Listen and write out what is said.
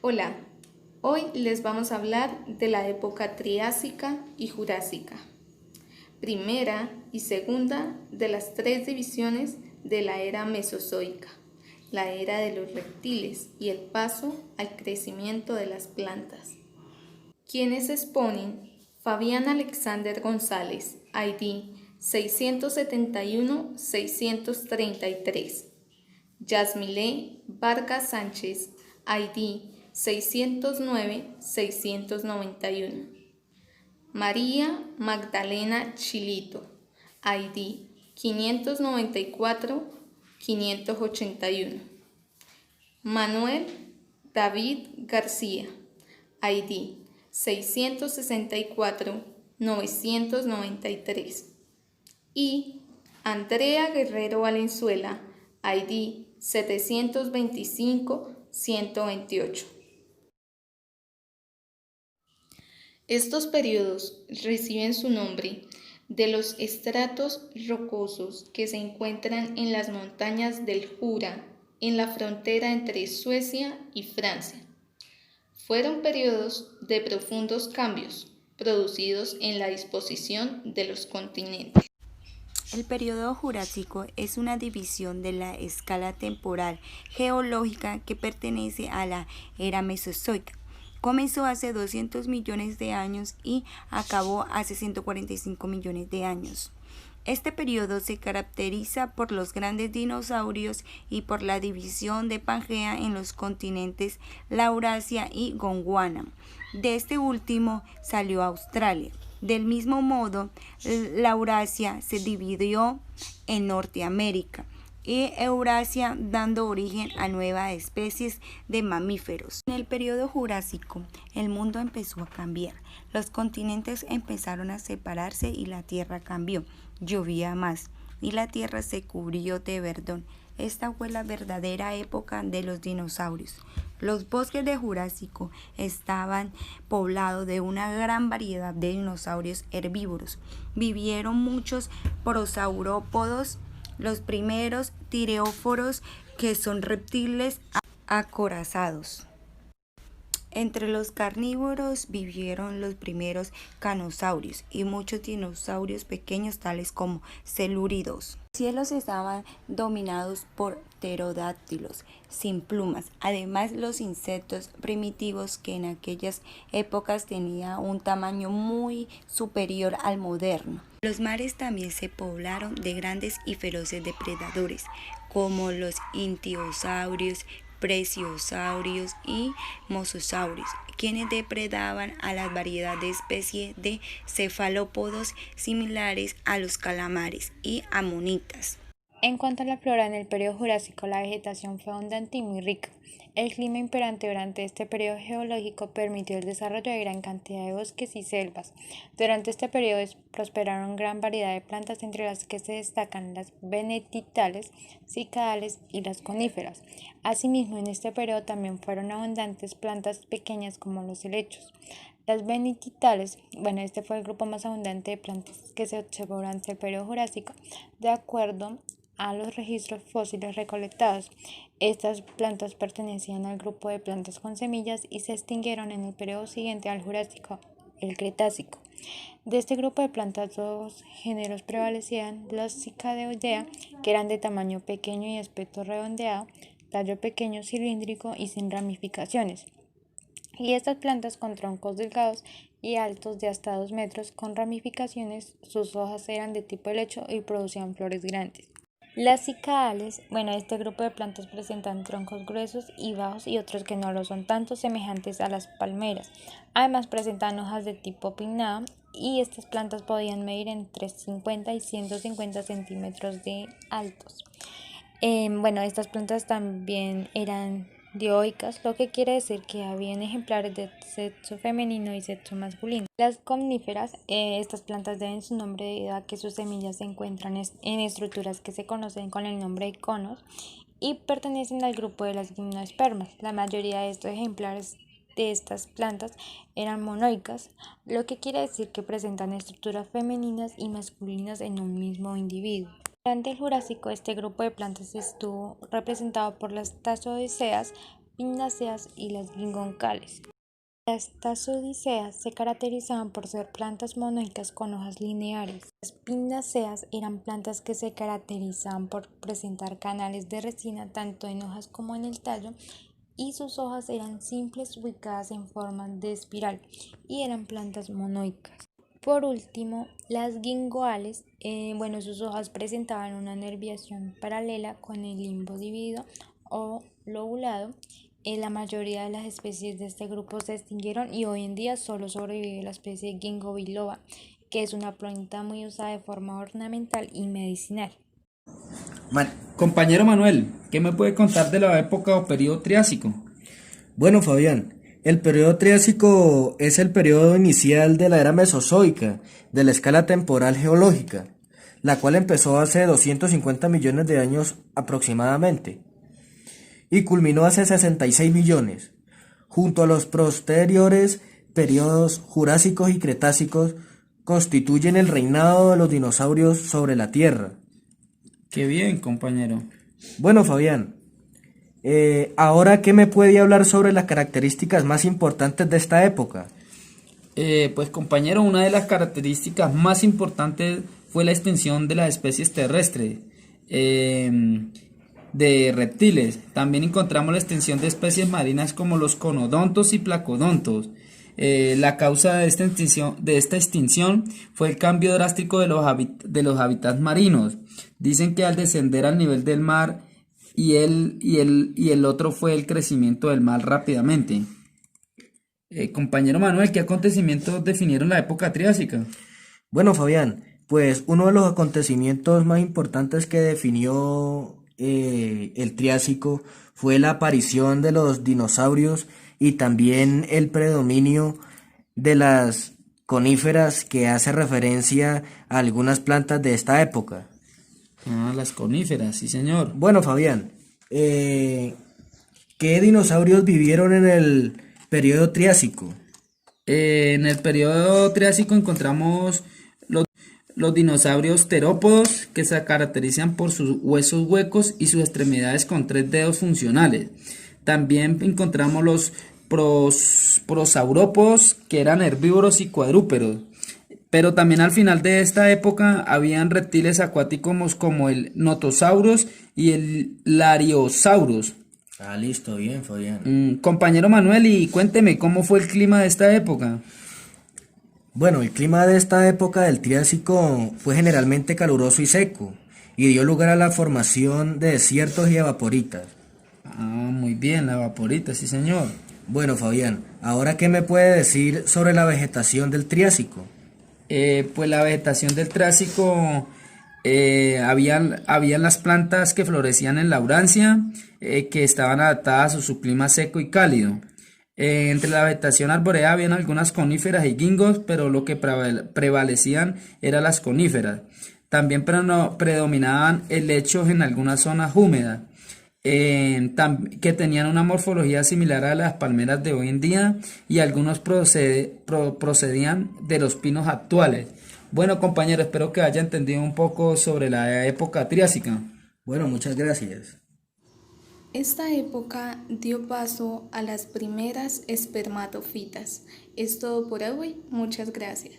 Hola, hoy les vamos a hablar de la época Triásica y Jurásica, primera y segunda de las tres divisiones de la era Mesozoica, la era de los reptiles y el paso al crecimiento de las plantas. Quienes exponen: Fabián Alexander González, ID 671-633. Yasmilé Vargas Sánchez, ID 609-691. María Magdalena Chilito, ID 594-581. Manuel David García, ID 664-993. Y Andrea Guerrero Valenzuela, ID 725-128. Estos periodos reciben su nombre de los estratos rocosos que se encuentran en las montañas del Jura, en la frontera entre Suecia y Francia. Fueron periodos de profundos cambios producidos en la disposición de los continentes. El período Jurásico es una división de la escala temporal geológica que pertenece a la era Mesozoica. Comenzó hace 200 millones de años y acabó hace 145 millones de años. Este periodo se caracteriza por los grandes dinosaurios y por la división de Pangea en los continentes Laurasia y Gondwana. De este último salió Australia. Del mismo modo, Laurasia se dividió en Norteamérica y Eurasia, dando origen a nuevas especies de mamíferos. En el período Jurásico, el mundo empezó a cambiar. Los continentes empezaron a separarse y la tierra cambió. Llovía más y la tierra se cubrió de verdón. Esta fue la verdadera época de los dinosaurios. Los bosques de Jurásico estaban poblados de una gran variedad de dinosaurios herbívoros. Vivieron muchos prosaurópodos, los primeros tireóforos, que son reptiles acorazados. Entre los carnívoros vivieron los primeros canosaurios y muchos dinosaurios pequeños tales como celúridos. Los cielos estaban dominados por pterodáctilos sin plumas. Además, los insectos primitivos, que en aquellas épocas tenían un tamaño muy superior al moderno. Los mares también se poblaron de grandes y feroces depredadores como los intiosaurios, plesiosaurios y mosasaurios, quienes depredaban a la variedad de especies de cefalópodos similares a los calamares y amonitas. En cuanto a la flora, en el periodo Jurásico la vegetación fue abundante y muy rica. El clima imperante durante este periodo geológico permitió el desarrollo de gran cantidad de bosques y selvas. Durante este periodo prosperaron gran variedad de plantas, entre las que se destacan las benedictales, cicadales y las coníferas. Asimismo, en este periodo también fueron abundantes plantas pequeñas como los helechos. Las benedictales, este fue el grupo más abundante de plantas que se observó durante el periodo Jurásico, de acuerdo a los registros fósiles recolectados. Estas plantas pertenecían al grupo de plantas con semillas y se extinguieron en el periodo siguiente al Jurásico, el Cretácico. De este grupo de plantas, dos géneros prevalecían: las Cicadoidea, que eran de tamaño pequeño y aspecto redondeado, tallo pequeño, cilíndrico y sin ramificaciones. Y estas plantas con troncos delgados y altos de hasta 2 metros, con ramificaciones. Sus hojas eran de tipo helecho y producían flores grandes. Las cicadales, este grupo de plantas presentan troncos gruesos y bajos y otros que no lo son tanto, semejantes a las palmeras. Además presentan hojas de tipo pinnado y estas plantas podían medir entre 50 y 150 centímetros de altos. Estas plantas también eran dioicas, lo que quiere decir que habían ejemplares de sexo femenino y sexo masculino. Las coníferas, estas plantas deben su nombre debido a que sus semillas se encuentran en estructuras que se conocen con el nombre de conos y pertenecen al grupo de las gimnospermas. La mayoría de estos ejemplares de estas plantas eran monoicas, lo que quiere decir que presentan estructuras femeninas y masculinas en un mismo individuo. Durante el Jurásico, este grupo de plantas estuvo representado por las taxodiceas, pinnáceas y las gingoncales. Las tasodiceas se caracterizaban por ser plantas monoicas con hojas lineares. Las pinnáceas eran plantas que se caracterizaban por presentar canales de resina tanto en hojas como en el tallo, y sus hojas eran simples ubicadas en forma de espiral y eran plantas monoicas. Por último, las gingoales, sus hojas presentaban una nerviación paralela con el limbo dividido o lobulado. La mayoría de las especies de este grupo se extinguieron y hoy en día solo sobrevive la especie Ginkgo biloba, que es una planta muy usada de forma ornamental y medicinal. Compañero Manuel, ¿qué me puede contar de la época o periodo Triásico? Bueno, Fabián, el periodo Triásico es el periodo inicial de la era Mesozoica, de la escala temporal geológica, la cual empezó hace 250 millones de años aproximadamente y culminó hace 66 millones. Junto a los posteriores periodos Jurásicos y Cretácicos, constituyen el reinado de los dinosaurios sobre la Tierra. Qué bien, compañero. Bueno, Fabián, ahora, ¿qué me puede hablar sobre las características más importantes de esta época? Pues compañero, una de las características más importantes fue la extinción de las especies terrestres, de reptiles. También encontramos la extinción de especies marinas como los conodontos y placodontos. La causa de esta extinción fue el cambio drástico de los hábitats marinos. Dicen que al descender al nivel del mar y el otro fue el crecimiento del mar rápidamente. Compañero Manuel, ¿qué acontecimientos definieron la época triásica? Bueno, Fabián, pues uno de los acontecimientos más importantes que definió el Triásico fue la aparición de los dinosaurios y también el predominio de las coníferas, que hace referencia a algunas plantas de esta época. Ah, las coníferas, sí señor. Bueno, Fabián, ¿qué dinosaurios vivieron en el periodo Triásico? En el periodo Triásico encontramos los dinosaurios terópodos, que se caracterizan por sus huesos huecos y sus extremidades con 3 dedos funcionales. También encontramos los prosaurópodos, que eran herbívoros y cuadrúpedos. Pero también al final de esta época habían reptiles acuáticos como el Notosaurus y el Lariosaurus. Ah, listo, bien, Fabián. Compañero Manuel, y cuénteme, ¿cómo fue el clima de esta época? Bueno, el clima de esta época del Triásico fue generalmente caluroso y seco, y dio lugar a la formación de desiertos y evaporitas. Ah, muy bien, la vaporita, sí señor. Bueno, Fabián, ¿ahora qué me puede decir sobre la vegetación del Triásico? Pues la vegetación del Triásico, habían las plantas que florecían en Laurancia, que estaban adaptadas a su clima seco y cálido. Entre la vegetación arborea habían algunas coníferas y gingos, pero lo que prevalecían eran las coníferas. También predominaban helechos en algunas zonas húmedas, que tenían una morfología similar a las palmeras de hoy en día, y algunos procedían de los pinos actuales. Bueno, compañero, espero que haya entendido un poco sobre la época triásica. Bueno, muchas gracias. Esta época dio paso a las primeras espermatofitas. Es todo por hoy. Muchas gracias.